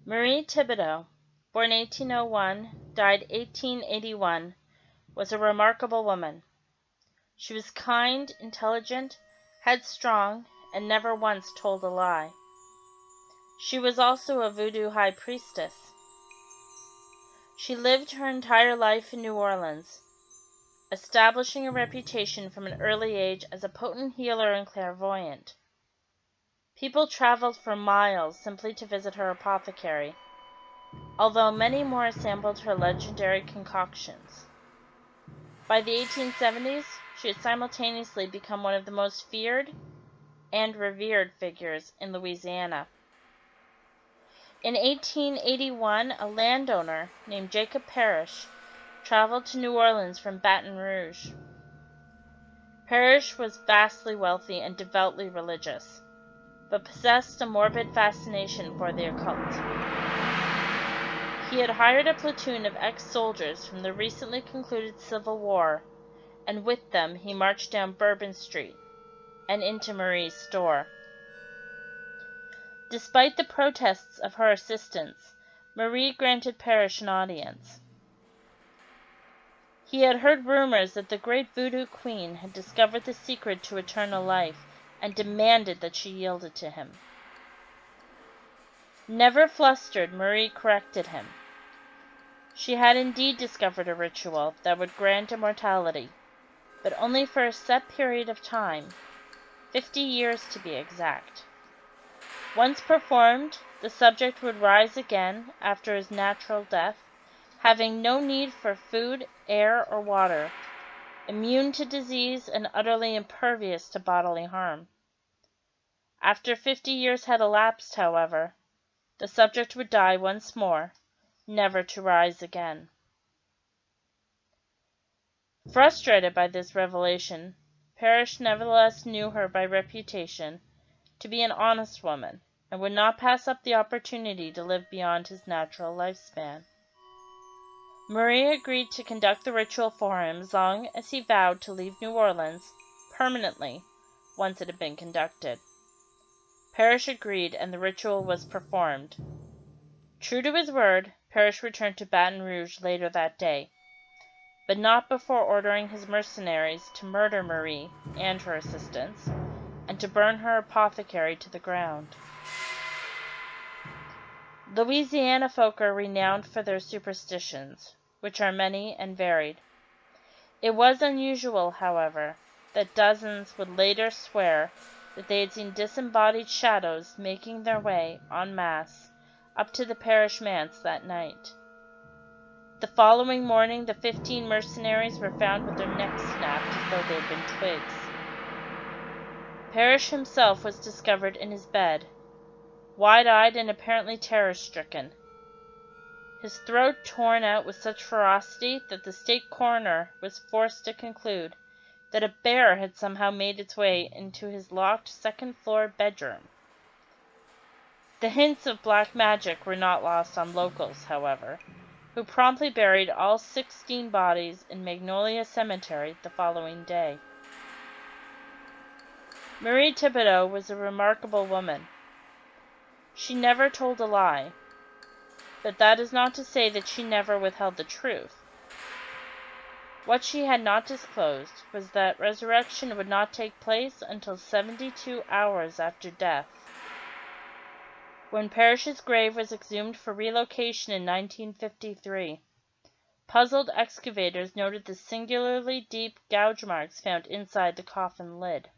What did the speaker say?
Marie Thibodeaux, born 1801, died 1881, was a remarkable woman. She was kind, intelligent, headstrong, and never once told a lie. She was also a voodoo high priestess. She lived her entire life in New Orleans, establishing a reputation from an early age as a potent healer and clairvoyant. People traveled for miles simply to visit her apothecary, although many more sampled her legendary concoctions. By the 1870s, she had simultaneously become one of the most feared and revered figures in Louisiana. In 1881, a landowner named Jacob Parrish traveled to New Orleans from Baton Rouge. Parrish was vastly wealthy and devoutly religious, but possessed a morbid fascination for the occult. He had hired a platoon of ex-soldiers from the recently concluded Civil War, and with them he marched down Bourbon Street and into Marie's store. Despite the protests of her assistants, Marie granted Parrish an audience. He had heard rumors that the great voodoo queen had discovered the secret to eternal life and demanded that she yield it to him. Never flustered, Marie corrected him. She had indeed discovered a ritual that would grant immortality, but only for a set period of time, 50 years to be exact. Once performed, the subject would rise again after his natural death, having no need for food, air, or water, immune to disease and utterly impervious to bodily harm. After 50 years had elapsed, however, the subject would die once more, never to rise again. Frustrated by this revelation, Parrish nevertheless knew her by reputation to be an honest woman, and would not pass up the opportunity to live beyond his natural lifespan. Marie agreed to conduct the ritual for him as long as he vowed to leave New Orleans permanently once it had been conducted. Parrish agreed, and the ritual was performed. True to his word, Parrish returned to Baton Rouge later that day, but not before ordering his mercenaries to murder Marie and her assistants, and to burn her apothecary to the ground. Louisiana folk are renowned for their superstitions, which are many and varied. It was unusual, however, that dozens would later swear that they had seen disembodied shadows making their way, en masse, up to the Parrish manse that night. The following morning, the 15 mercenaries were found with their necks snapped as though they had been twigs. Parrish himself was discovered in his bed, wide-eyed and apparently terror-stricken, his throat torn out with such ferocity that the state coroner was forced to conclude that a bear had somehow made its way into his locked second-floor bedroom. The hints of black magic were not lost on locals, however, who promptly buried all 16 bodies in Magnolia Cemetery the following day. Marie Thibodeaux was a remarkable woman. She never told a lie, but that is not to say that she never withheld the truth. What she had not disclosed was that resurrection would not take place until 72 hours after death. When Parrish's grave was exhumed for relocation in 1953, puzzled excavators noted the singularly deep gouge marks found inside the coffin lid.